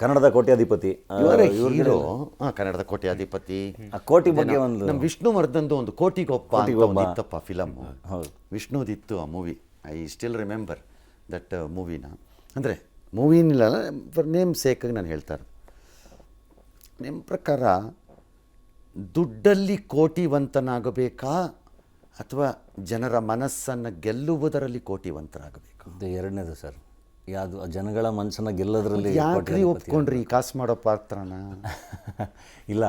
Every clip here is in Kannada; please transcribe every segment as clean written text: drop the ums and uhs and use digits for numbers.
ಕನ್ನಡದ ಕೋಟ್ಯಾಧಿಪತಿ ಹೀರೋ. ಕನ್ನಡದ ಕೋಟ್ಯಾಧಿಪತಿ. ಆ ಕೋಟಿ ಬಗ್ಗೆ ಒಂದು ನಮ್ಮ ವಿಷ್ಣುವರ್ಧನ್ದು ಒಂದು ಕೋಟಿಗೊಬ್ಬ ಅಂತ ಒಂದು ಇತ್ತಪ್ಪ ಫಿಲಮ್. ಹೌದು, ವಿಷ್ಣುದಿತ್ತು ಆ movie. I still remember that ಮೂವಿನ. ಅಂದರೆ ಮೂವಿನಿಲ್ಲ, ಫರ್ ನೇಮ್ ಸೇಕಾಗಿ ನಾನು ಹೇಳ್ತಾ ಇರೋದು. ನಿಮ್ಮ ಪ್ರಕಾರ ದುಡ್ಡಲ್ಲಿ ಕೋಟಿವಂತನಾಗಬೇಕಾ ಅಥವಾ ಜನರ ಮನಸ್ಸನ್ನು ಗೆಲ್ಲುವುದರಲ್ಲಿ ಕೋಟಿವಂತರಾಗಬೇಕಾ? ಇದು ಎರಡನೇದು ಸರ್. ಯಾವುದು ಜನಗಳ ಮನಸ್ಸನ್ನು ಗೆಲ್ಲೋದ್ರಲ್ಲಿ ಯಾಕ್ರಿ ಒಪ್ಕೊಂಡ್ರಿ ಕಾಸು ಮಾಡೋ ಪಾತ್ರನ? ಇಲ್ಲ,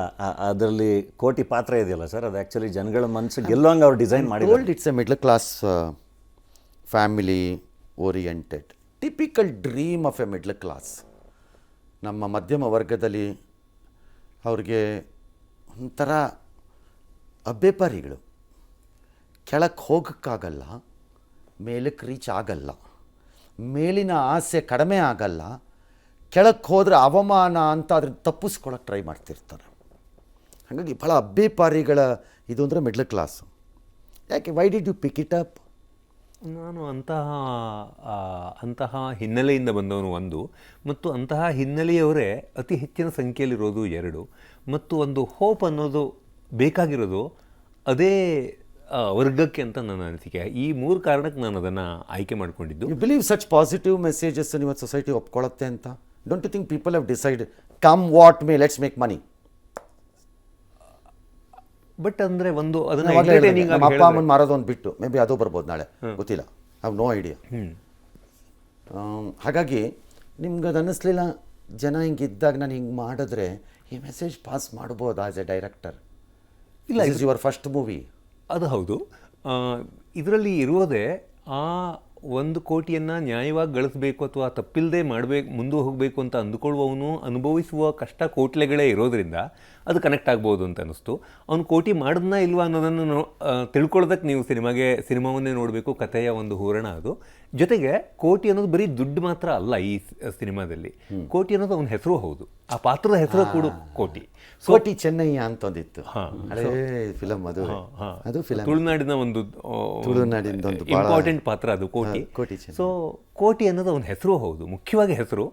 ಅದರಲ್ಲಿ ಕೋಟಿ ಪಾತ್ರ ಇದೆಯಲ್ಲ ಸರ್, ಅದು ಆ್ಯಕ್ಚುಲಿ ಜನಗಳ ಮನಸ್ಸು ಗೆಲ್ಲುವಂಗೆ ಅವ್ರು ಡಿಸೈನ್ ಮಾಡಿ. It's A middle class family oriented typical dream of A middle class. ನಮ್ಮ ಮಧ್ಯಮ ವರ್ಗದಲ್ಲಿ ಅವ್ರಿಗೆ ಒಂಥರ ಅಬ್ಬೆಪಾರಿಗಳು. ಕೆಳಕ್ಕೆ ಹೋಗೋಕ್ಕಾಗಲ್ಲ, ಮೇಲಕ್ಕೆ ರೀಚ್ ಆಗಲ್ಲ, ಮೇಲಿನ ಆಸೆ ಕಡಿಮೆ ಆಗಲ್ಲ, ಕೆಳಕ್ಕೆ ಹೋದರೆ ಅವಮಾನ ಅಂತ ಅದನ್ನು ತಪ್ಪಿಸ್ಕೊಳ್ಳೋಕೆ ಟ್ರೈ ಮಾಡ್ತಿರ್ತಾರೆ. ಹಾಗಾಗಿ ಭಾಳ ಅಬ್ಬೆಪಾರಿಗಳ ಇದು ಅಂದರೆ ಮಿಡ್ಲ್ ಕ್ಲಾಸು. ಯಾಕೆ, why did you pick it up? ನಾನು ಅಂತಹ ಹಿನ್ನೆಲೆಯಿಂದ ಬಂದವನು ಒಂದು, ಮತ್ತು ಅಂತಹ ಹಿನ್ನೆಲೆಯವರೇ ಅತಿ ಹೆಚ್ಚಿನ ಸಂಖ್ಯೆಯಲ್ಲಿರೋದು ಎರಡು, ಮತ್ತು ಒಂದು ಹೋಪ್ ಅನ್ನೋದು ಬೇಕಾಗಿರೋದು ಅದೇ ವರ್ಗಕ್ಕೆ ಅಂತ ನನ್ನ ಅನಿಸಿಕೆ. ಈ ಮೂರು ಕಾರಣಕ್ಕೆ ನಾನು ಅದನ್ನು ಆಯ್ಕೆ ಮಾಡಿಕೊಂಡಿದ್ದು. You believe such positive messages ಇವತ್ತು ಸೊಸೈಟಿ ಒಪ್ಕೊಳ್ಳುತ್ತೆ ಅಂತ? Don't you think people have decide come what may let's make money? But ಅಂದರೆ ಒಂದು ನಮ್ಮ ಅಪ್ಪ ಅಮ್ಮನ ಮಾರೋದೊಂದು ಬಿಟ್ಟು ಮೇ ಬಿ ಅದು ಬರ್ಬೋದು ನಾಳೆ, ಗೊತ್ತಿಲ್ಲ, ಹ್ಯಾವ್ ನೋ ಐಡಿಯಾ. ಹಾಗಾಗಿ ನಿಮ್ಗೆ ಅದು ಅನ್ನಿಸ್ಲಿಲ್ಲ ಜನ ಹಿಂಗಿದ್ದಾಗ ನಾನು ಹಿಂಗೆ ಮಾಡಿದ್ರೆ ಈ ಮೆಸೇಜ್ ಪಾಸ್ ಮಾಡ್ಬೋದು ಆಸ್ ಎ ಡೈರೆಕ್ಟರ್? ಇಲ್ಲ, ಇಸ್ ಯುವರ್ ಫಸ್ಟ್ ಮೂವಿ. ಅದು ಹೌದು. ಇದರಲ್ಲಿ ಇರೋದೇ ಆ 1 ಕೋಟಿಯನ್ನು ನ್ಯಾಯವಾಗಿ ಗಳಿಸ್ಬೇಕು ಅಥವಾ ತಪ್ಪಿಲ್ಲದೆ ಮುಂದೆ ಹೋಗಬೇಕು ಅಂತ ಅಂದುಕೊಳ್ಳುವವನು ಅನುಭವಿಸುವ ಕಷ್ಟ ಕೋಟ್ಲೆಗಳೇ ಇರೋದ್ರಿಂದ ಅದು ಕನೆಕ್ಟ್ ಆಗ್ಬೋದು ಅಂತ ಅನ್ನಿಸ್ತು. ಅವ್ನು ಕೋಟಿ ಮಾಡಿದ್ನಾ ಇಲ್ವಾ ಅನ್ನೋದನ್ನು ತಿಳ್ಕೊಳ್ಳೋದಕ್ಕೆ ನೀವು ಸಿನಿಮಾವನ್ನೇ ನೋಡಬೇಕು. ಕಥೆಯ ಒಂದು ಹೂರಣ ಅದು. ಜೊತೆಗೆ ಕೋಟಿ ಅನ್ನೋದು ಬರೀ ದುಡ್ಡು ಮಾತ್ರ ಅಲ್ಲ ಈ ಸಿನಿಮಾದಲ್ಲಿ. ಕೋಟಿ ಅನ್ನೋದು ಅವನ ಹೆಸರು ಹೌದು, ಆ ಪಾತ್ರದ ಹೆಸರು ಕೂಡ ಕೋಟಿ. ಕೋಟಿ ಚೆನ್ನಯ್ಯ ಅಂತ ಒಂದಿತ್ತು ಹಳೇ ಫಿಲಮ್. ಅದು ಫಿಲಮ್ ತುಳುನಾಡಿನ ಒಂದು ಇಂಪಾರ್ಟೆಂಟ್ ಪಾತ್ರ ಅದು ಕೋಟಿ. ಸೊ ಕೋಟಿ ಅನ್ನೋದು ಅವನ ಹೆಸರು ಹೌದು, ಮುಖ್ಯವಾಗಿ ಹೆಸರು.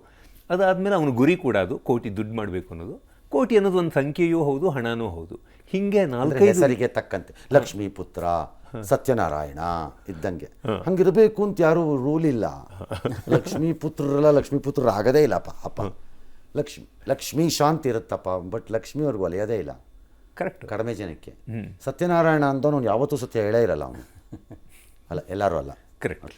ಅದಾದಮೇಲೆ ಅವನ ಗುರಿ ಕೂಡ ಅದು ಕೋಟಿ ದುಡ್ಡು ಮಾಡಬೇಕು ಅನ್ನೋದು. ಕೋಟಿ ಅನ್ನೋದು ಒಂದು ಸಂಖ್ಯೆಯೂ ಹೌದು, ಹಣನೂ ಹೌದು. ಹೀಗೆ 4-5 ಹೆಸರಿಗೆ ತಕ್ಕಂತೆ ಲಕ್ಷ್ಮೀ ಪುತ್ರ, ಸತ್ಯನಾರಾಯಣ ಇದ್ದಂಗೆ ಹಂಗಿರಬೇಕು ಅಂತ ಯಾರು ರೂಲ್ ಇಲ್ಲ. ಲಕ್ಷ್ಮೀ ಪುತ್ರರು ಆಗದೇ ಇಲ್ಲ ಪಾಪ. ಲಕ್ಷ್ಮೀ ಶಾಂತಿ ಇರುತ್ತಪ್ಪ, ಬಟ್ ಲಕ್ಷ್ಮಿ ಅವ್ರಿಗೆ ಒಲೆಯೋದೇ ಇಲ್ಲ. ಕರೆಕ್ಟ್, ಕಡಿಮೆ ಜನಕ್ಕೆ. ಸತ್ಯನಾರಾಯಣ ಅಂದವನು ಯಾವತ್ತೂ ಸತ್ಯ ಹೇಳೇ ಇರಲ್ಲ ಅವನು. ಅಲ್ಲ, ಎಲ್ಲರೂ ಅಲ್ಲ. ಕರೆಕ್ಟ್.